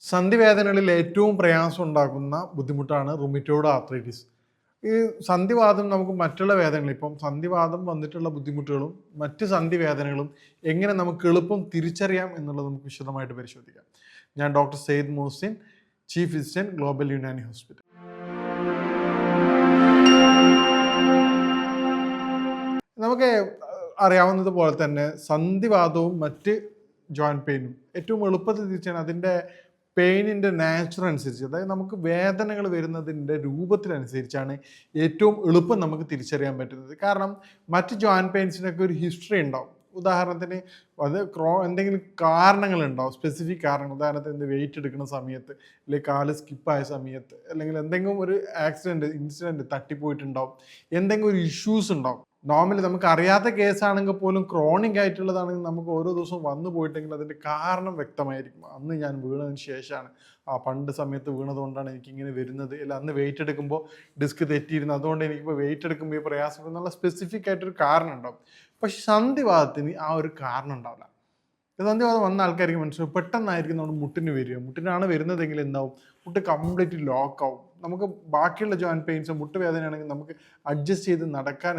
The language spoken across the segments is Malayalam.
സന്ധിവേദനകളിൽ ഏറ്റവും പ്രയാസം ഉണ്ടാക്കുന്ന ബുദ്ധിമുട്ടാണ് റുമറ്റോയ്ഡ് ആർത്രൈറ്റിസ്. ഈ സന്ധിവാദം നമുക്ക് മറ്റുള്ള വേദനകൾ, ഇപ്പം സന്ധിവാദം വന്നിട്ടുള്ള ബുദ്ധിമുട്ടുകളും മറ്റ് സന്ധിവേദനകളും എങ്ങനെ നമുക്ക് എളുപ്പം തിരിച്ചറിയാം എന്നുള്ളത് നമുക്ക് വിശദമായിട്ട് പരിശോധിക്കാം. ഞാൻ doctor Syed Muhsin, chief physician, global Unani hospital. നമുക്ക് അറിയാവുന്നത് പോലെ തന്നെ സന്ധിവാദവും മറ്റ് ജോയിൻറ്റ് പെയിനും ഏറ്റവും എളുപ്പത്തിൽ തിരിച്ചാണ് അതിൻ്റെ പെയിനിൻ്റെ നാച്ചുറൽ അനുസരിച്ച്, അതായത് നമുക്ക് വേദനകൾ വരുന്നതിൻ്റെ രൂപത്തിനനുസരിച്ചാണ് ഏറ്റവും എളുപ്പം നമുക്ക് തിരിച്ചറിയാൻ പറ്റുന്നത്. കാരണം മറ്റ് ജോയിൻറ്റ് പെയിൻസിനൊക്കെ ഒരു ഹിസ്റ്ററി ഉണ്ടാവും. ഉദാഹരണത്തിന് അത് എന്തെങ്കിലും കാരണങ്ങളുണ്ടാവും, സ്പെസിഫിക് കാരണങ്ങൾ. ഉദാഹരണത്തിന് വെയിറ്റ് എടുക്കുന്ന സമയത്ത്, അല്ലെങ്കിൽ കാല് സ്കിപ്പായ സമയത്ത്, അല്ലെങ്കിൽ എന്തെങ്കിലും ഒരു ഇൻസിഡൻറ്റ് തട്ടിപ്പോയിട്ടുണ്ടാവും, എന്തെങ്കിലും ഒരു ഇഷ്യൂസ് ഉണ്ടാവും. നോർമലി നമുക്ക് അറിയാത്ത കേസാണെങ്കിൽ പോലും ക്രോണിക് ആയിട്ടുള്ളതാണെങ്കിൽ നമുക്ക് ഓരോ ദിവസവും വന്നു പോയിട്ടെങ്കിൽ അതിൻ്റെ കാരണം വ്യക്തമായിരിക്കും. അന്ന് ഞാൻ വീണതിന് ശേഷമാണ്, പണ്ട് സമയത്ത് വീണതുകൊണ്ടാണ് എനിക്കിങ്ങനെ വരുന്നത്, അല്ല അന്ന് വെയിറ്റ് എടുക്കുമ്പോൾ ഡിസ്ക് തെറ്റിയിരുന്നു, അതുകൊണ്ട് എനിക്കിപ്പോൾ വെയിറ്റ് എടുക്കുമ്പോൾ ഈ പ്രയാസം എന്നുള്ള സ്പെസിഫിക് ആയിട്ടൊരു കാരണം ഉണ്ടാവും. പക്ഷെ സന്ധിവാദത്തിന് ആ ഒരു കാരണം ഉണ്ടാവില്ല. സന്ധിവാദം വന്ന ആൾക്കാർക്ക് മനസ്സിലാവും, പെട്ടെന്നായിരിക്കും നമ്മുടെ മുട്ടിന് വരിക. മുട്ടിനാണ് വരുന്നതെങ്കിൽ എന്താവും, മുട്ട് കംപ്ലീറ്റ് ലോക്കാവും. നമുക്ക് ബാക്കിയുള്ള ജോയിൻറ്റ് പെയിൻസ്, മുട്ട് വേദനയാണെങ്കിൽ നമുക്ക് അഡ്ജസ്റ്റ് ചെയ്ത്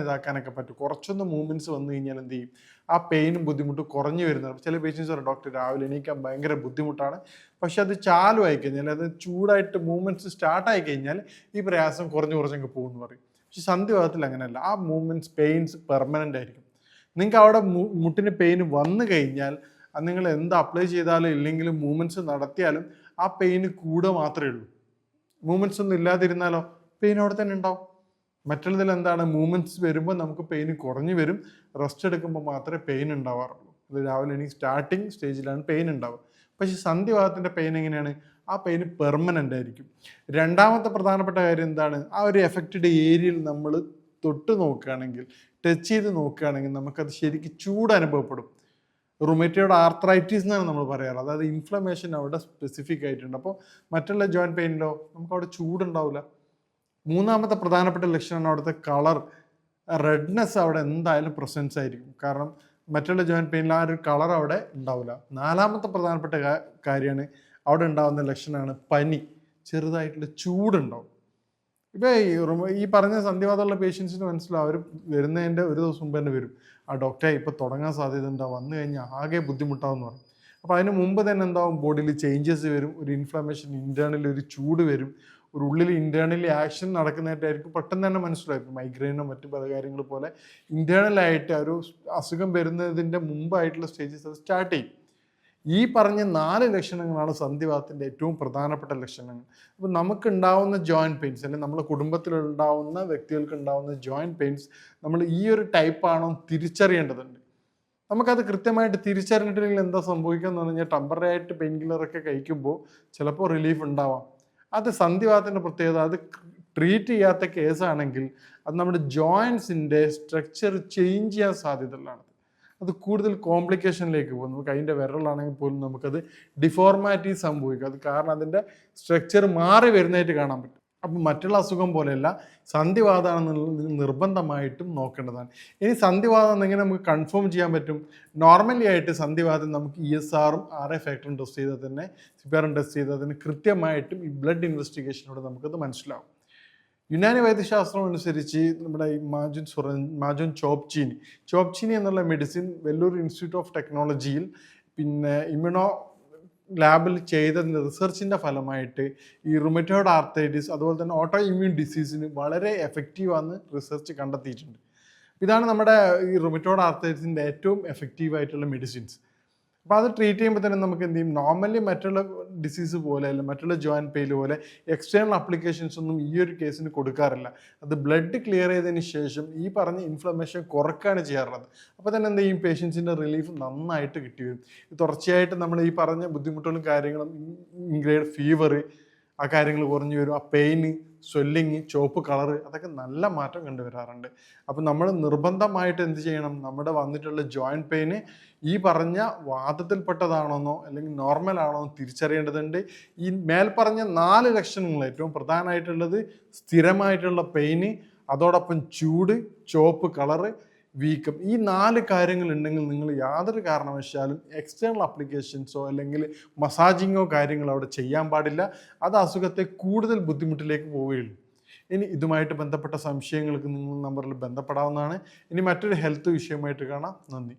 ഇതാക്കാനൊക്കെ പറ്റും. കുറച്ചൊന്ന് മൂവ്മെൻറ്റ്സ് വന്നു കഴിഞ്ഞാൽ എന്ത് ചെയ്യും, ആ പെയിനും ബുദ്ധിമുട്ടും കുറഞ്ഞു വരുന്നത്. ചില പേഷ്യൻസ് പറയും, ഡോക്ടർ രാവിലെ എണീക്കാൻ ഭയങ്കര ബുദ്ധിമുട്ടാണ്, പക്ഷെ അത് ചാലു ആയി കഴിഞ്ഞാൽ, അത് ചൂടായിട്ട് മൂവ്മെൻറ്റ്സ് സ്റ്റാർട്ടായി കഴിഞ്ഞാൽ ഈ പ്രയാസം കുറഞ്ഞങ്ങ് പോകുമെന്ന് പറയും. പക്ഷെ സന്ധിവാദത്തിൽ അങ്ങനെയല്ല, ആ മൂവ്മെൻറ്റ്സ് പെയിൻസ് പെർമനൻ്റ് ആയിരിക്കും. നിങ്ങൾക്ക് അവിടെ മുട്ടിന് പെയിൻ വന്നു കഴിഞ്ഞാൽ അത് നിങ്ങൾ എന്ത് അപ്ലൈ ചെയ്താലും ഇല്ലെങ്കിലും മൂവ്മെൻറ്റ്സ് നടത്തിയാലും ആ പെയിന് കൂടുക മാത്രമേ ഉള്ളൂ. മൂവ്മെൻറ്റ്സ് ഒന്നും ഇല്ലാതിരുന്നാലോ പെയിൻ അവിടെ തന്നെ ഉണ്ടാവും. മറ്റുള്ളതിൽ എന്താണ്, മൂവ്മെൻറ്റ്സ് വരുമ്പോൾ നമുക്ക് പെയിൻ കുറഞ്ഞു വരും, റെസ്റ്റ് എടുക്കുമ്പോൾ മാത്രമേ പെയിൻ ഉണ്ടാവാറുള്ളൂ. അത് രാവിലെ എനിക്ക് സ്റ്റാർട്ടിങ് സ്റ്റേജിലാണ് പെയിൻ ഉണ്ടാവുക. പക്ഷേ സന്ധിവാദത്തിൻ്റെ പെയിൻ എങ്ങനെയാണ്, ആ പെയിൻ പെർമനൻ്റ് ആയിരിക്കും. രണ്ടാമത്തെ പ്രധാനപ്പെട്ട കാര്യം എന്താണ്, ആ ഒരു എഫക്റ്റഡ് ഏരിയയിൽ നമ്മൾ തൊട്ട് നോക്കുകയാണെങ്കിൽ, ടച്ച് ചെയ്ത് നോക്കുകയാണെങ്കിൽ നമുക്കത് ശരിക്കും ചൂട് അനുഭവപ്പെടും. റുമറ്റോയ്ഡ് ആർത്രൈറ്റിസ് എന്നാണ് നമ്മൾ പറയാറ്. അതായത് ഇൻഫ്ലമേഷൻ അവിടെ സ്പെസിഫിക് ആയിട്ടുണ്ട്. അപ്പോൾ മറ്റുള്ള ജോയിൻറ്റ് പെയിനിലോ നമുക്ക് അവിടെ ചൂടുണ്ടാവില്ല. മൂന്നാമത്തെ പ്രധാനപ്പെട്ട ലക്ഷണമാണ് അവിടുത്തെ കളർ, റെഡ്നെസ് അവിടെ എന്തായാലും പ്രസൻസ് ആയിരിക്കും. കാരണം മറ്റുള്ള ജോയിൻറ്റ് പെയിനിൽ ആ ഒരു കളർ അവിടെ ഉണ്ടാവില്ല. നാലാമത്തെ പ്രധാനപ്പെട്ട കാര്യമാണ് അവിടെ ഉണ്ടാകുന്ന ലക്ഷണമാണ് പനി, ചെറുതായിട്ടുള്ള ചൂടുണ്ടാവും. ഇപ്പോൾ ഈ പറഞ്ഞ സന്ധിവാദമുള്ള പേഷ്യൻസിന് മനസ്സിലാവും, അവർ വരുന്നതിൻ്റെ ഒരു ദിവസം മുമ്പ് തന്നെ വരും, ഡോക്ടറെ ഇപ്പോൾ തുടങ്ങാൻ സാധ്യത ഉണ്ടാവും, വന്നു കഴിഞ്ഞാൽ ആകെ ബുദ്ധിമുട്ടാവെന്ന് പറയും. അപ്പോൾ അതിന് മുമ്പ് തന്നെ എന്താവും, ബോഡിയിൽ ചേഞ്ചസ് വരും, ഒരു ഇൻഫ്ലമേഷൻ, ഇൻറ്റേർണലി ഒരു ചൂട് വരും, ഒരു ഉള്ളിൽ ഇൻറ്റേർണലി ആക്ഷൻ നടക്കുന്നതായിട്ടായിരിക്കും പെട്ടെന്ന് തന്നെ മനസ്സിലാക്കും. മൈഗ്രെയിനോ മറ്റു പല കാര്യങ്ങൾ പോലെ ഇൻറ്റേർണലായിട്ട് ഒരു അസുഖം വരുന്നതിൻ്റെ മുമ്പായിട്ടുള്ള സ്റ്റേജസ് അത് സ്റ്റാർട്ട് ചെയ്യും. ഈ പറഞ്ഞ 4 ലക്ഷണങ്ങളാണ് സന്ധിവാദത്തിൻ്റെ ഏറ്റവും പ്രധാനപ്പെട്ട ലക്ഷണങ്ങൾ. അപ്പോൾ നമുക്കുണ്ടാവുന്ന ജോയിൻറ്റ് പെയിൻസ്, അല്ലെങ്കിൽ നമ്മുടെ കുടുംബത്തിലുണ്ടാവുന്ന വ്യക്തികൾക്ക് ഉണ്ടാവുന്ന ജോയിൻറ്റ് പെയിൻസ് നമ്മൾ ഈ ഒരു ടൈപ്പാണോ തിരിച്ചറിയേണ്ടതുണ്ട്. നമുക്കത് കൃത്യമായിട്ട് തിരിച്ചറിഞ്ഞിട്ടില്ലെങ്കിൽ എന്താ സംഭവിക്കുക എന്ന് പറഞ്ഞാൽ, ടെമ്പററി ആയിട്ട് പെയിൻ കില്ലറൊക്കെ കഴിക്കുമ്പോൾ ചിലപ്പോൾ റിലീഫ് ഉണ്ടാവാം. അത് സന്ധിവാദത്തിൻ്റെ പ്രത്യേകത, അത് ട്രീറ്റ് ചെയ്യാത്ത കേസാണെങ്കിൽ അത് നമ്മുടെ ജോയിൻസിൻ്റെ സ്ട്രക്ചർ ചേഞ്ച് ചെയ്യാൻ സാധ്യതയുള്ളതാണ്. അത് കൂടുതൽ കോംപ്ലിക്കേഷനിലേക്ക് പോകും. നമുക്ക് അതിൻ്റെ വിരലാണെങ്കിൽ പോലും നമുക്കത് ഡിഫോർമാറ്റി സംഭവിക്കും. അത് കാരണം അതിൻ്റെ സ്ട്രക്ചർ മാറി വരുന്നതായിട്ട് കാണാൻ പറ്റും. അപ്പം മറ്റുള്ള അസുഖം പോലെയല്ല, സന്ധിവാദമാണെന്നുള്ളത് നിർബന്ധമായിട്ടും നോക്കേണ്ടതാണ്. ഇനി സന്ധിവാദം എങ്ങനെ നമുക്ക് കൺഫേം ചെയ്യാൻ പറ്റും? നോർമലി ആയിട്ട് സന്ധിവാദം നമുക്ക് ESRും RA ഫാക്ടറും ടെസ്റ്റ് ചെയ്താൽ തന്നെ, സിപിആറും ടെസ്റ്റ് ചെയ്താൽ തന്നെ കൃത്യമായിട്ടും ഈ ബ്ലഡ് ഇൻവെസ്റ്റിഗേഷനോട് നമുക്കത് മനസ്സിലാവും. യുനാനി വൈദ്യശാസ്ത്രം അനുസരിച്ച് നമ്മുടെ ഈ മാജുൻ ചോപ്ചീനി എന്നുള്ള മെഡിസിൻ വെല്ലൂർ ഇൻസ്റ്റിറ്റ്യൂട്ട് ഓഫ് ടെക്നോളജിയിൽ പിന്നെ ഇമ്മ്യൂണോ ലാബിൽ ചെയ്ത റിസർച്ചിൻ്റെ ഫലമായിട്ട് ഈ റുമറ്റോയ്ഡ് ആർത്രൈറ്റിസ് അതുപോലെ തന്നെ ഓട്ടോ ഇമ്മ്യൂൺ ഡിസീസിന് വളരെ എഫക്റ്റീവാണെന്ന് റിസർച്ച് കണ്ടെത്തിയിട്ടുണ്ട്. ഇതാണ് നമ്മുടെ ഈ റുമറ്റോയ്ഡ് ആർത്രൈറ്റിസിൻ്റെ ഏറ്റവും എഫക്റ്റീവായിട്ടുള്ള മെഡിസിൻസ്. അപ്പോൾ അത് ട്രീറ്റ് ചെയ്യുമ്പോൾ തന്നെ നമുക്ക് എന്ത് ചെയ്യും, നോർമലി മറ്റുള്ള ഡിസീസ് പോലെ അല്ല, മറ്റുള്ള ജോയിൻറ്റ് പെയിൻ പോലെ എക്സ്റ്റേണൽ അപ്ലിക്കേഷൻസ് ഒന്നും ഈ ഒരു കേസിന് കൊടുക്കാറില്ല. അത് ബ്ലഡ് ക്ലിയർ ചെയ്തതിന് ശേഷം ഈ പറഞ്ഞ ഇൻഫ്ലമേഷൻ കുറക്കുകയാണ് ചെയ്യാറുള്ളത്. അപ്പോൾ തന്നെ എന്ത് ചെയ്യും, പേഷ്യൻസിൻ്റെ റിലീഫ് നന്നായിട്ട് കിട്ടി വരും. തുടർച്ചയായിട്ട് നമ്മൾ ഈ പറഞ്ഞ ബുദ്ധിമുട്ടുകളും കാര്യങ്ങളും, ഇൻഗ്രേഡ് ഫീവർ, ആ കാര്യങ്ങൾ കുറഞ്ഞു വരും. ആ പെയിന്, സ്വെല്ലിങ്, ചുവപ്പ് കളറ്, അതൊക്കെ നല്ല മാറ്റം കണ്ടുവരാറുണ്ട്. അപ്പം നമ്മൾ നിർബന്ധമായിട്ട് എന്ത് ചെയ്യണം, നമ്മുടെ വന്നിട്ടുള്ള ജോയിൻറ്റ് പെയിന് ഈ പറഞ്ഞ വാദത്തിൽപ്പെട്ടതാണെന്നോ അല്ലെങ്കിൽ നോർമൽ ആണോ തിരിച്ചറിയേണ്ടതുണ്ട്. ഈ മേൽപ്പറഞ്ഞ 4 ലക്ഷണങ്ങൾ, ഏറ്റവും പ്രധാനമായിട്ടുള്ളത് സ്ഥിരമായിട്ടുള്ള പെയിന്, അതോടൊപ്പം ചൂട്, ചുവപ്പ് കളറ്, വീക്കം. ഈ 4 കാര്യങ്ങൾ ഉണ്ടെങ്കിൽ നിങ്ങൾ യാതൊരു കാരണവശാലും എക്സ്റ്റേണൽ അപ്ലിക്കേഷൻസോ അല്ലെങ്കിൽ മസാജിങ്ങോ കാര്യങ്ങളോ അവിടെ ചെയ്യാൻ പാടില്ല. അത് അസുഖത്തെ കൂടുതൽ ബുദ്ധിമുട്ടിലേക്ക് പോവുകയുള്ളൂ. ഇനി ഇതുമായിട്ട് ബന്ധപ്പെട്ട സംശയങ്ങൾക്ക് നിങ്ങൾ നമ്പറിൽ ബന്ധപ്പെടാവുന്നതാണ്. ഇനി മറ്റൊരു ഹെൽത്ത് വിഷയമായിട്ട് കാണാം. നന്ദി.